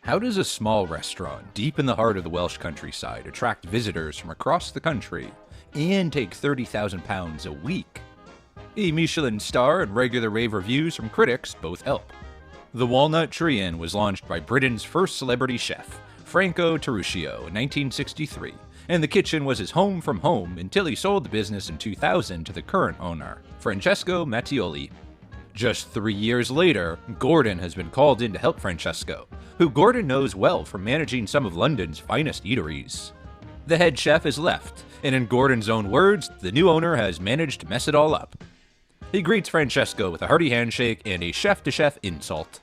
How does a small restaurant deep in the heart of the Welsh countryside attract visitors from across the country and take £30,000 a week? A Michelin star and regular rave reviews from critics both help. The Walnut Tree Inn was launched by Britain's first celebrity chef, Franco Taruschio, in 1963, and the kitchen was his home from home until he sold the business in 2000 to the current owner, Francesco Mattioli. Just 3 years later, Gordon has been called in to help Francesco, who Gordon knows well from managing some of London's finest eateries. The head chef has left, and in Gordon's own words, the new owner has managed to mess it all up. He greets Francesco with a hearty handshake and a chef-to-chef insult.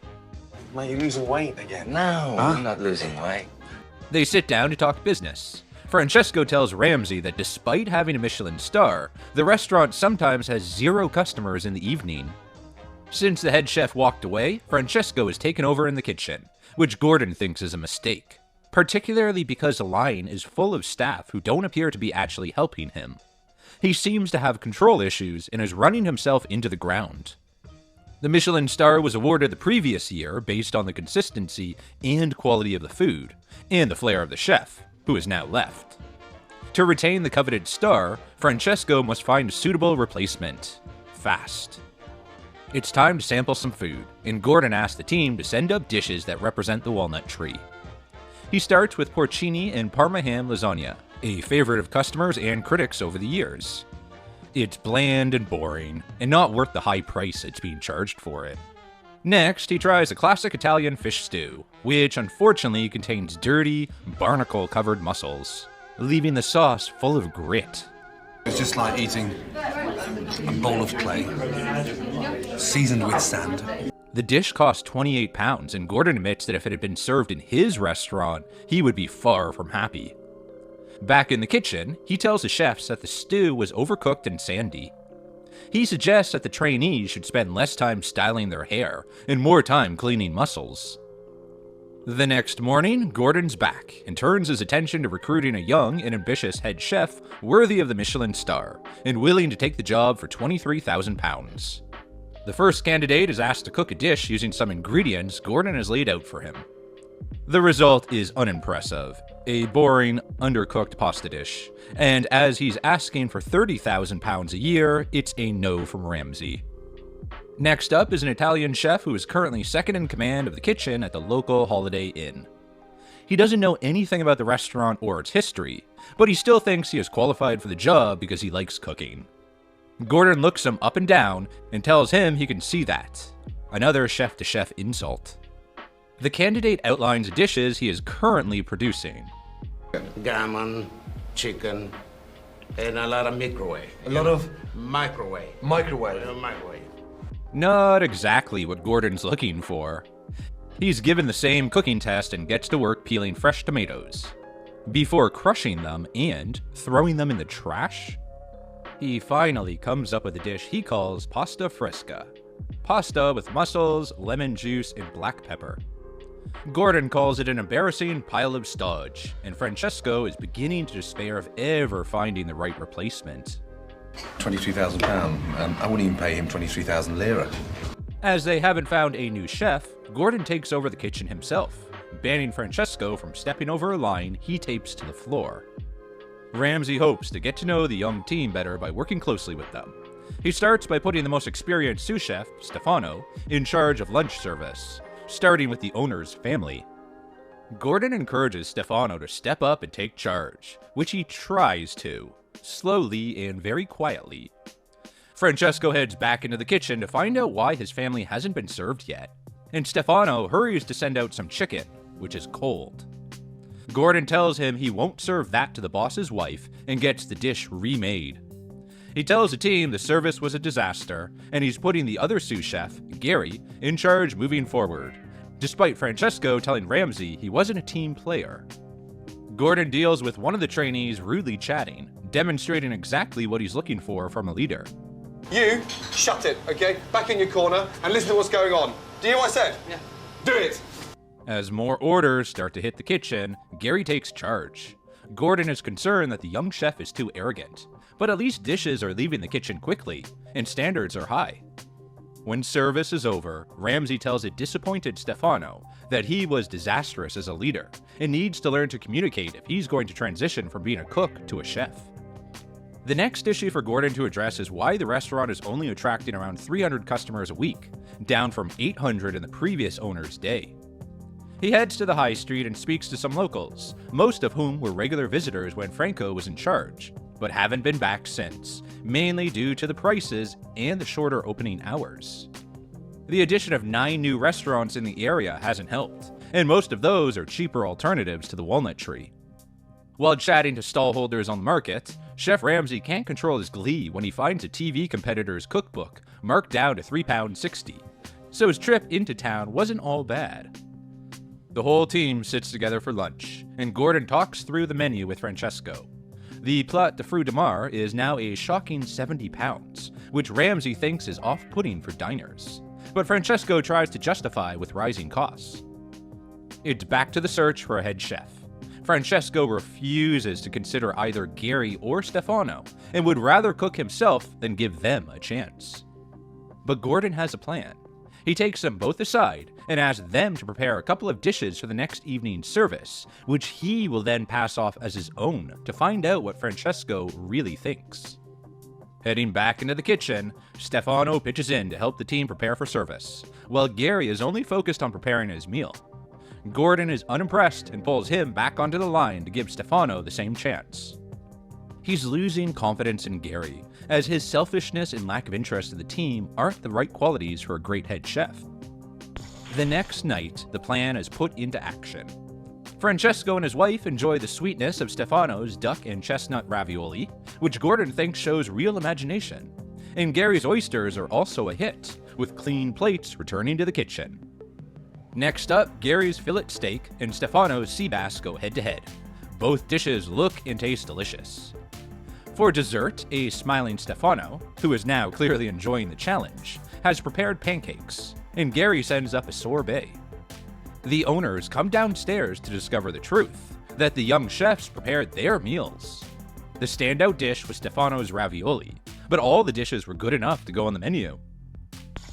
Mate, you're losing weight again. No, I'm not losing weight. They sit down to talk business. Francesco tells Ramsay that despite having a Michelin star, the restaurant sometimes has 0 customers in the evening. Since the head chef walked away, Francesco is taken over in the kitchen, which Gordon thinks is a mistake, particularly because the line is full of staff who don't appear to be actually helping him. He seems to have control issues and is running himself into the ground. The Michelin star was awarded the previous year based on the consistency and quality of the food, and the flair of the chef, who is now left. To retain the coveted star, Francesco must find a suitable replacement. Fast. It's time to sample some food, and Gordon asks the team to send up dishes that represent the walnut tree. He starts with porcini and parma ham lasagna, a favorite of customers and critics over the years. It's bland and boring, and not worth the high price it's being charged for it. Next, he tries a classic Italian fish stew, which unfortunately contains dirty, barnacle-covered mussels, leaving the sauce full of grit. It's just like eating a bowl of clay, seasoned with sand. The dish cost £28, and Gordon admits that if it had been served in his restaurant, he would be far from happy. Back in the kitchen, he tells the chefs that the stew was overcooked and sandy. He suggests that the trainees should spend less time styling their hair and more time cleaning mussels. The next morning, Gordon's back and turns his attention to recruiting a young and ambitious head chef worthy of the Michelin star and willing to take the job for £23,000. The first candidate is asked to cook a dish using some ingredients Gordon has laid out for him. The result is unimpressive, a boring, undercooked pasta dish, and as he's asking for £30,000 a year, it's a no from Ramsay. Next up is an Italian chef who is currently second in command of the kitchen at the local Holiday Inn. He doesn't know anything about the restaurant or its history, but he still thinks he is qualified for the job because he likes cooking. Gordon looks him up and down and tells him he can see that. Another chef-to-chef insult. The candidate outlines dishes he is currently producing. Gammon, chicken, and a lot of microwave. A lot of Microwave. microwave. Microwave. Not exactly what Gordon's looking for. He's given the same cooking test and gets to work peeling fresh tomatoes, before crushing them and throwing them in the trash. He finally comes up with a dish he calls pasta fresca. Pasta with mussels, lemon juice, and black pepper. Gordon calls it an embarrassing pile of stodge, and Francesco is beginning to despair of ever finding the right replacement. £23,000. I wouldn't even pay him 23,000 lira. As they haven't found a new chef, Gordon takes over the kitchen himself, banning Francesco from stepping over a line he tapes to the floor. Ramsay hopes to get to know the young team better by working closely with them. He starts by putting the most experienced sous chef, Stefano, in charge of lunch service, starting with the owner's family. Gordon encourages Stefano to step up and take charge, which he tries to, slowly and very quietly. Francesco heads back into the kitchen to find out why his family hasn't been served yet, and Stefano hurries to send out some chicken, which is cold. Gordon tells him he won't serve that to the boss's wife and gets the dish remade. He tells the team the service was a disaster, and he's putting the other sous chef, Gary, in charge moving forward, despite Francesco telling Ramsay he wasn't a team player. Gordon deals with one of the trainees rudely chatting, demonstrating exactly what he's looking for from a leader. You, shut it, okay? Back in your corner and listen to what's going on. Do you hear what I said? Yeah. Do it! As more orders start to hit the kitchen, Gary takes charge. Gordon is concerned that the young chef is too arrogant, but at least dishes are leaving the kitchen quickly, and standards are high. When service is over, Ramsay tells a disappointed Stefano that he was disastrous as a leader and needs to learn to communicate if he's going to transition from being a cook to a chef. The next issue for Gordon to address is why the restaurant is only attracting around 300 customers a week, down from 800 in the previous owner's day. He heads to the high street and speaks to some locals, most of whom were regular visitors when Franco was in charge, but haven't been back since, mainly due to the prices and the shorter opening hours. The addition of 9 new restaurants in the area hasn't helped, and most of those are cheaper alternatives to the Walnut Tree. While chatting to stallholders on the market, Chef Ramsay can't control his glee when he finds a TV competitor's cookbook marked down to £3.60, so his trip into town wasn't all bad. The whole team sits together for lunch, and Gordon talks through the menu with Francesco. The plat de fruits de mer is now a shocking £70, which Ramsay thinks is off-putting for diners, but Francesco tries to justify with rising costs. It's back to the search for a head chef. Francesco refuses to consider either Gary or Stefano, and would rather cook himself than give them a chance. But Gordon has a plan. He takes them both aside and asks them to prepare a couple of dishes for the next evening's service, which he will then pass off as his own to find out what Francesco really thinks. Heading back into the kitchen, Stefano pitches in to help the team prepare for service, while Gary is only focused on preparing his meal. Gordon is unimpressed and pulls him back onto the line to give Stefano the same chance. He's losing confidence in Gary, as his selfishness and lack of interest in the team aren't the right qualities for a great head chef. The next night, the plan is put into action. Francesco and his wife enjoy the sweetness of Stefano's duck and chestnut ravioli, which Gordon thinks shows real imagination. And Gary's oysters are also a hit, with clean plates returning to the kitchen. Next up, Gary's fillet steak and Stefano's sea bass go head-to-head. Both dishes look and taste delicious. For dessert, a smiling Stefano, who is now clearly enjoying the challenge, has prepared pancakes, and Gary sends up a sorbet. The owners come downstairs to discover the truth, that the young chefs prepared their meals. The standout dish was Stefano's ravioli, but all the dishes were good enough to go on the menu.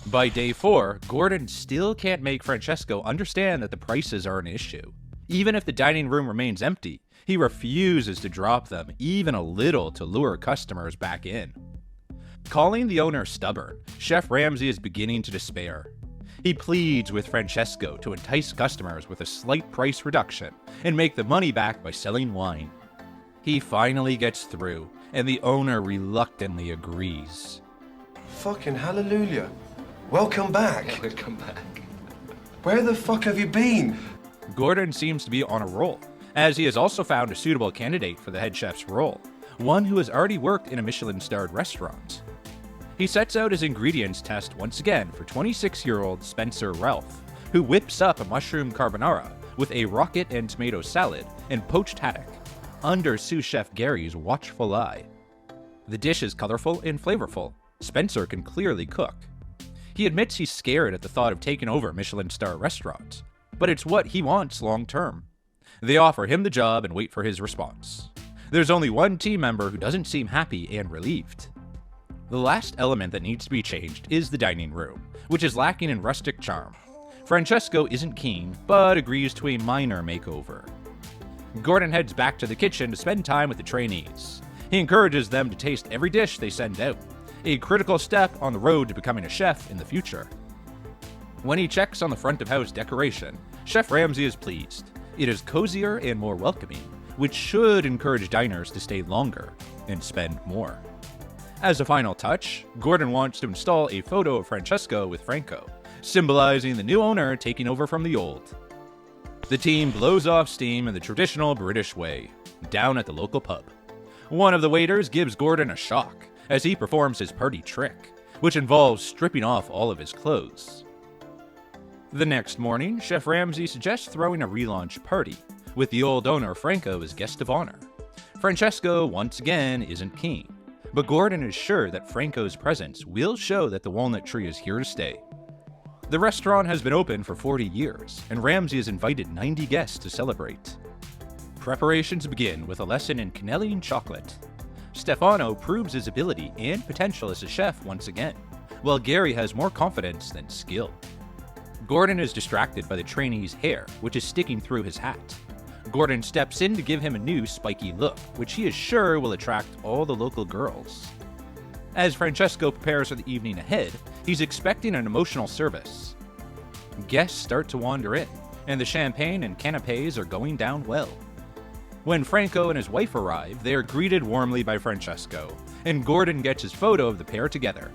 By day 4, Gordon still can't make Francesco understand that the prices are an issue. Even if the dining room remains empty, he refuses to drop them even a little to lure customers back in. Calling the owner stubborn, Chef Ramsay is beginning to despair. He pleads with Francesco to entice customers with a slight price reduction and make the money back by selling wine. He finally gets through, and the owner reluctantly agrees. Fucking hallelujah. Welcome back. Welcome back. Where the fuck have you been? Gordon seems to be on a roll, as he has also found a suitable candidate for the head chef's role, one who has already worked in a Michelin-starred restaurant. He sets out his ingredients test once again for 26-year-old Spencer Ralph, who whips up a mushroom carbonara with a rocket and tomato salad and poached haddock, under sous chef Gary's watchful eye. The dish is colorful and flavorful. Spencer can clearly cook. He admits he's scared at the thought of taking over a Michelin-star restaurant, but it's what he wants long-term. They offer him the job and wait for his response. There's only one team member who doesn't seem happy and relieved. The last element that needs to be changed is the dining room, which is lacking in rustic charm. Francesco isn't keen, but agrees to a minor makeover. Gordon heads back to the kitchen to spend time with the trainees. He encourages them to taste every dish they send out, a critical step on the road to becoming a chef in the future. When he checks on the front of house decoration, Chef Ramsay is pleased. It is cozier and more welcoming, which should encourage diners to stay longer and spend more. As a final touch, Gordon wants to install a photo of Francesco with Franco, symbolizing the new owner taking over from the old. The team blows off steam in the traditional British way, down at the local pub. One of the waiters gives Gordon a shock as he performs his party trick, which involves stripping off all of his clothes. The next morning, Chef Ramsay suggests throwing a relaunch party, with the old owner Franco as guest of honor. Francesco, once again, isn't keen, but Gordon is sure that Franco's presence will show that the Walnut Tree is here to stay. The restaurant has been open for 40 years, and Ramsay has invited 90 guests to celebrate. Preparations begin with a lesson in cannelline chocolate. Stefano proves his ability and potential as a chef once again, while Gary has more confidence than skill. Gordon is distracted by the trainee's hair, which is sticking through his hat. Gordon steps in to give him a new spiky look, which he is sure will attract all the local girls. As Francesco prepares for the evening ahead, he's expecting an emotional service. Guests start to wander in, and the champagne and canapes are going down well. When Franco and his wife arrive, they are greeted warmly by Francesco, and Gordon gets his photo of the pair together.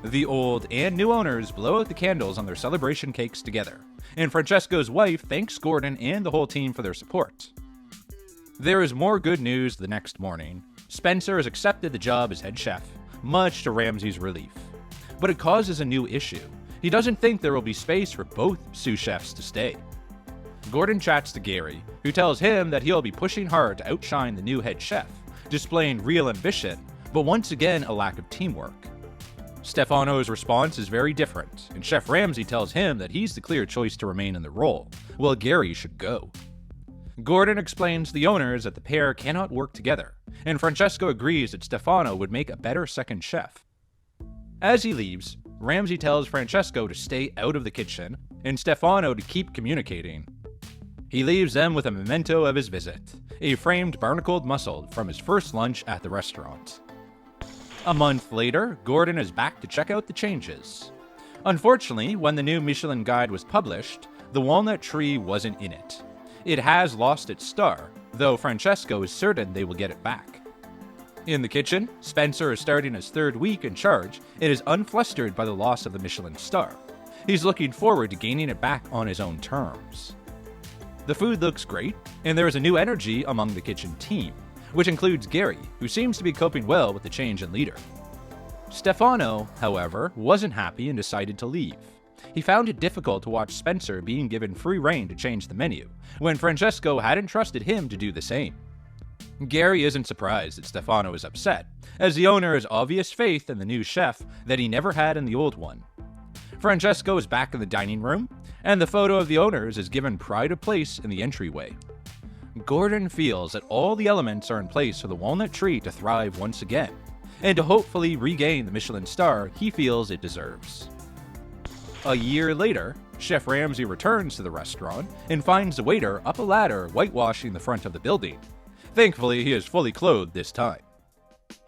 The old and new owners blow out the candles on their celebration cakes together, and Francesco's wife thanks Gordon and the whole team for their support. There is more good news the next morning. Spencer has accepted the job as head chef, much to Ramsay's relief. But it causes a new issue. He doesn't think there will be space for both sous chefs to stay. Gordon chats to Gary, who tells him that he'll be pushing hard to outshine the new head chef, displaying real ambition, but once again a lack of teamwork. Stefano's response is very different, and Chef Ramsay tells him that he's the clear choice to remain in the role, while Gary should go. Gordon explains to the owners that the pair cannot work together, and Francesco agrees that Stefano would make a better second chef. As he leaves, Ramsay tells Francesco to stay out of the kitchen, and Stefano to keep communicating. He leaves them with a memento of his visit, a framed barnacled mussel from his first lunch at the restaurant. A month later, Gordon is back to check out the changes. Unfortunately, when the new Michelin guide was published, the Walnut Tree wasn't in it. It has lost its star, though Francesco is certain they will get it back. In the kitchen, Spencer is starting his third week in charge and is unflustered by the loss of the Michelin star. He's looking forward to gaining it back on his own terms. The food looks great, and there is a new energy among the kitchen team, which includes Gary, who seems to be coping well with the change in leader. Stefano, however, wasn't happy and decided to leave. He found it difficult to watch Spencer being given free rein to change the menu, when Francesco hadn't trusted him to do the same. Gary isn't surprised that Stefano is upset, as the owner has obvious faith in the new chef that he never had in the old one. Francesco is back in the dining room, and the photo of the owners is given pride of place in the entryway. Gordon feels that all the elements are in place for the Walnut Tree to thrive once again, and to hopefully regain the Michelin star he feels it deserves. A year later, Chef Ramsay returns to the restaurant and finds the waiter up a ladder whitewashing the front of the building. Thankfully, he is fully clothed this time.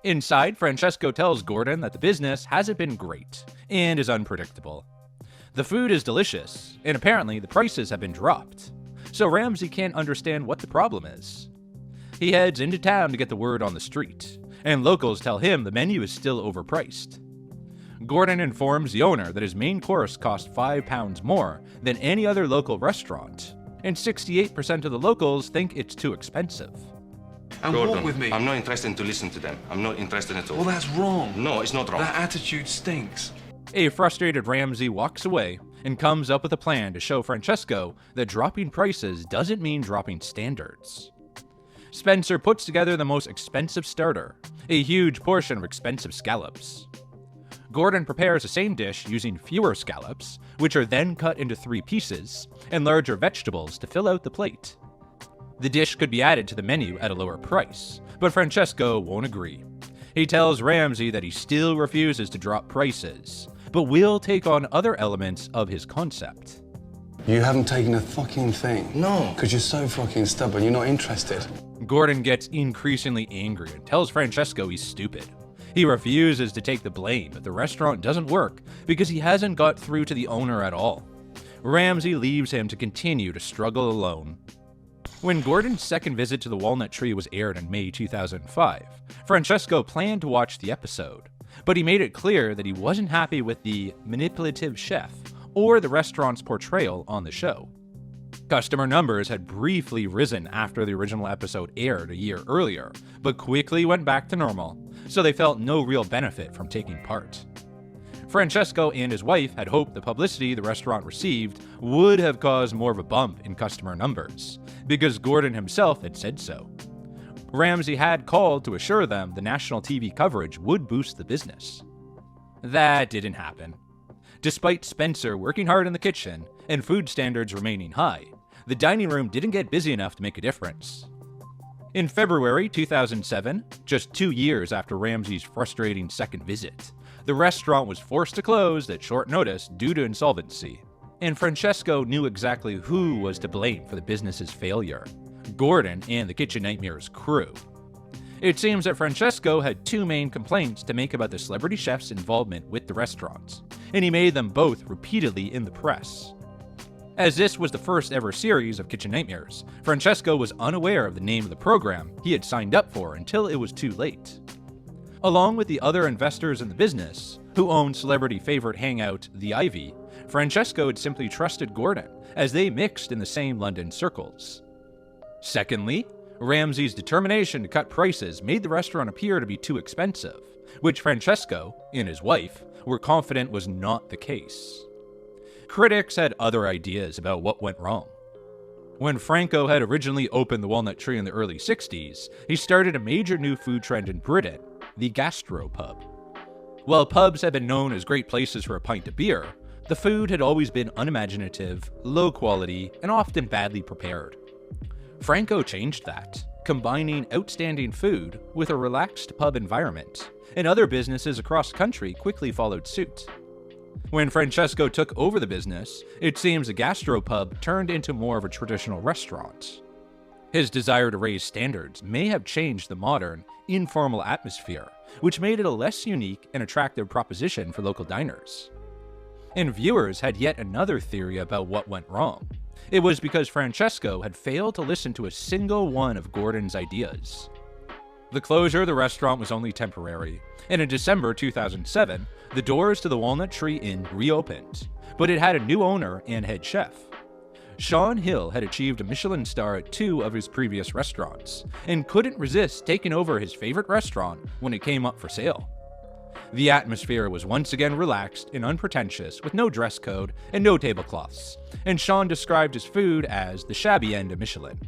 Inside, Francesco tells Gordon that the business hasn't been great and is unpredictable. The food is delicious, and apparently the prices have been dropped, so Ramsay can't understand what the problem is. He heads into town to get the word on the street, and locals tell him the menu is still overpriced. Gordon informs the owner that his main course cost £5 more than any other local restaurant, and 68% of the locals think it's too expensive. And Gordon, walk with me. I'm not interested to listen to them. I'm not interested at all. Well, that's wrong. No, it's not wrong. That attitude stinks. A frustrated Ramsay walks away and comes up with a plan to show Francesco that dropping prices doesn't mean dropping standards. Spencer puts together the most expensive starter, a huge portion of expensive scallops. Gordon prepares the same dish using fewer scallops, which are then cut into 3 pieces, and larger vegetables to fill out the plate. The dish could be added to the menu at a lower price, but Francesco won't agree. He tells Ramsay that he still refuses to drop prices, but will take on other elements of his concept. You haven't taken a fucking thing. No. Because you're so fucking stubborn, you're not interested. Gordon gets increasingly angry and tells Francesco he's stupid. He refuses to take the blame if the restaurant doesn't work because he hasn't got through to the owner at all. Ramsay leaves him to continue to struggle alone. When Gordon's second visit to the Walnut Tree was aired in May 2005, Francesco planned to watch the episode, but he made it clear that he wasn't happy with the manipulative chef or the restaurant's portrayal on the show. Customer numbers had briefly risen after the original episode aired a year earlier, but quickly went back to normal, so they felt no real benefit from taking part. Francesco and his wife had hoped the publicity the restaurant received would have caused more of a bump in customer numbers, because Gordon himself had said so. Ramsay had called to assure them the national TV coverage would boost the business. That didn't happen. Despite Spencer working hard in the kitchen and food standards remaining high, the dining room didn't get busy enough to make a difference. In February 2007, just 2 years after Ramsay's frustrating second visit, the restaurant was forced to close at short notice due to insolvency. And Francesco knew exactly who was to blame for the business's failure: Gordon and the Kitchen Nightmares crew. It seems that Francesco had two main complaints to make about the celebrity chef's involvement with the restaurants, and he made them both repeatedly in the press. As this was the first ever series of Kitchen Nightmares, Francesco was unaware of the name of the program he had signed up for until it was too late. Along with the other investors in the business, who owned celebrity favorite hangout The Ivy, Francesco had simply trusted Gordon, as they mixed in the same London circles. Secondly, Ramsay's determination to cut prices made the restaurant appear to be too expensive, which Francesco and his wife were confident was not the case. Critics had other ideas about what went wrong. When Franco had originally opened the Walnut Tree in the early 60s, he started a major new food trend in Britain, the gastropub. While pubs had been known as great places for a pint of beer, the food had always been unimaginative, low quality, and often badly prepared. Franco changed that, combining outstanding food with a relaxed pub environment, and other businesses across the country quickly followed suit. When Francesco took over the business, it seems the gastropub turned into more of a traditional restaurant. His desire to raise standards may have changed the modern, informal atmosphere, which made it a less unique and attractive proposition for local diners. And viewers had yet another theory about what went wrong. It was because Francesco had failed to listen to a single one of Gordon's ideas. The closure of the restaurant was only temporary, and in December 2007, the doors to the Walnut Tree Inn reopened, but it had a new owner and head chef. Sean Hill had achieved a Michelin star at 2 of his previous restaurants, and couldn't resist taking over his favorite restaurant when it came up for sale. The atmosphere was once again relaxed and unpretentious, with no dress code and no tablecloths, and Sean described his food as the shabby end of Michelin.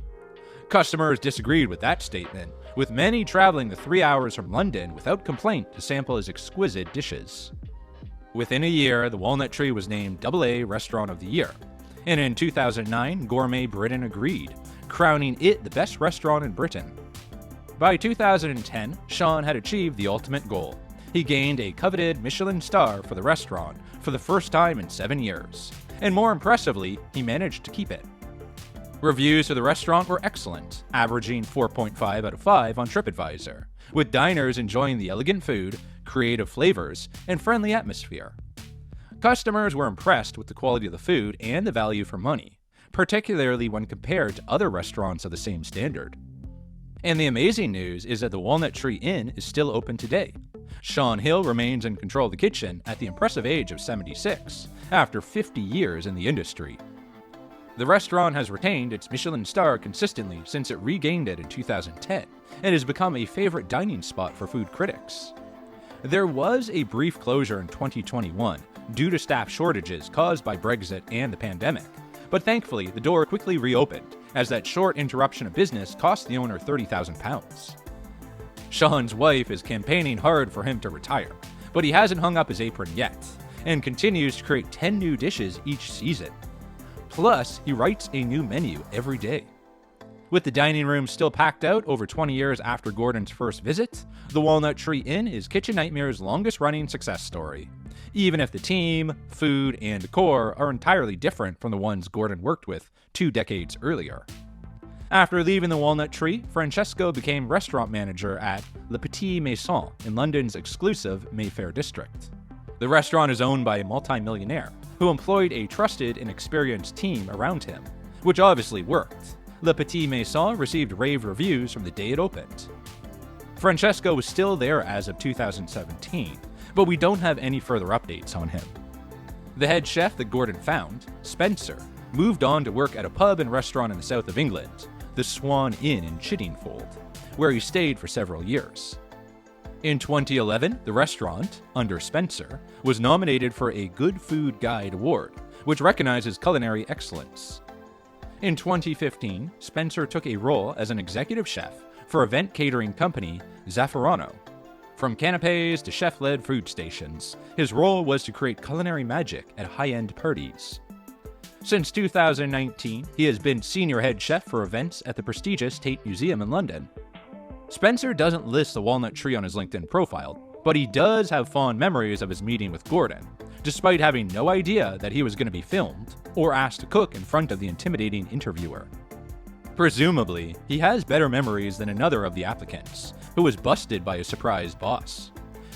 Customers disagreed with that statement, with many traveling the 3 hours from London without complaint to sample his exquisite dishes. Within a year, the Walnut Tree was named AA Restaurant of the Year, and in 2009, Gourmet Britain agreed, crowning it the best restaurant in Britain. By 2010, Sean had achieved the ultimate goal. He gained a coveted Michelin star for the restaurant for the first time in 7 years, and more impressively, he managed to keep it. Reviews of the restaurant were excellent, averaging 4.5 out of 5 on TripAdvisor, with diners enjoying the elegant food, creative flavors, and friendly atmosphere. Customers were impressed with the quality of the food and the value for money, particularly when compared to other restaurants of the same standard. And the amazing news is that the Walnut Tree Inn is still open today. Sean Hill remains in control of the kitchen at the impressive age of 76, after 50 years in the industry. The restaurant has retained its Michelin star consistently since it regained it in 2010, and has become a favorite dining spot for food critics. There was a brief closure in 2021 due to staff shortages caused by Brexit and the pandemic, but thankfully the door quickly reopened, as that short interruption of business cost the owner £30,000. Sean's wife is campaigning hard for him to retire, but he hasn't hung up his apron yet, and continues to create 10 new dishes each season. Plus, he writes a new menu every day. With the dining room still packed out over 20 years after Gordon's first visit, the Walnut Tree Inn is Kitchen Nightmare's longest-running success story, even if the team, food, and decor are entirely different from the ones Gordon worked with 2 decades earlier. After leaving the Walnut Tree, Francesco became restaurant manager at Le Petit Maison in London's exclusive Mayfair district. The restaurant is owned by a multi-millionaire who employed a trusted and experienced team around him, which obviously worked. Le Petit Maison received rave reviews from the day it opened. Francesco was still there as of 2017, but we don't have any further updates on him. The head chef that Gordon found, Spencer, moved on to work at a pub and restaurant in the south of England, the Swan Inn in Chiddingfold, where he stayed for several years. In 2011, the restaurant, under Spencer, was nominated for a Good Food Guide Award, which recognizes culinary excellence. In 2015, Spencer took a role as an executive chef for event catering company Zafferano. From canapes to chef-led food stations, his role was to create culinary magic at high-end parties. Since 2019, he has been senior head chef for events at the prestigious Tate Museum in London. Spencer doesn't list the Walnut Tree on his LinkedIn profile, but he does have fond memories of his meeting with Gordon, despite having no idea that he was going to be filmed or asked to cook in front of the intimidating interviewer. Presumably, he has better memories than another of the applicants, who was busted by a surprise boss.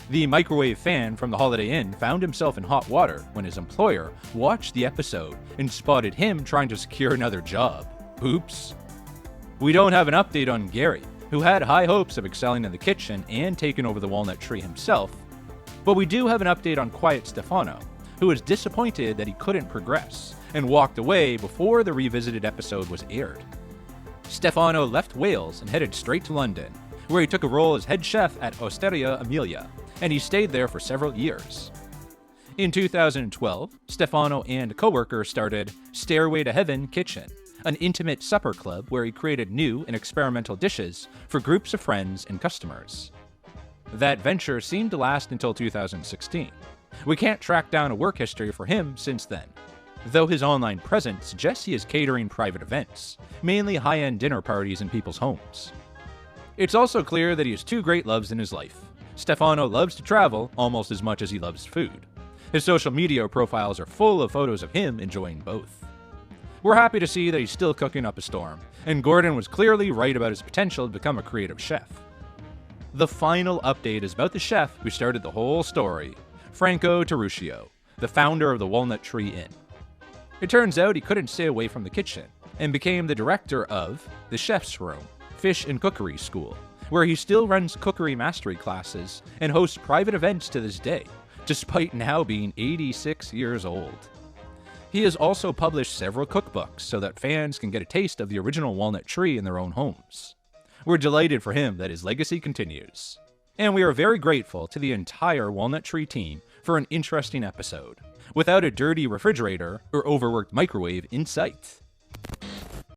The microwave fan from the Holiday Inn found himself in hot water when his employer watched the episode and spotted him trying to secure another job. Oops. We don't have an update on Gary, who had high hopes of excelling in the kitchen and taking over the Walnut Tree himself, but we do have an update on Quiet Stefano, who was disappointed that he couldn't progress and walked away before the revisited episode was aired. Stefano left Wales and headed straight to London, where he took a role as head chef at Osteria Amelia, and he stayed there for several years. In 2012, Stefano and a coworker started Stairway to Heaven Kitchen, an intimate supper club where he created new and experimental dishes for groups of friends and customers. That venture seemed to last until 2016. We can't track down a work history for him since then, though his online presence suggests he is catering private events, mainly high-end dinner parties in people's homes. It's also clear that he has two great loves in his life. Stefano loves to travel almost as much as he loves food. His social media profiles are full of photos of him enjoying both. We're happy to see that he's still cooking up a storm, and Gordon was clearly right about his potential to become a creative chef. The final update is about the chef who started the whole story, Franco Taruschio, the founder of the Walnut Tree Inn. It turns out he couldn't stay away from the kitchen, and became the director of the Chef's Room, Fish and Cookery School, where he still runs cookery mastery classes and hosts private events to this day, despite now being 86 years old. He has also published several cookbooks so that fans can get a taste of the original Walnut Tree in their own homes. We're delighted for him that his legacy continues. And we are very grateful to the entire Walnut Tree team for an interesting episode, without a dirty refrigerator or overworked microwave in sight.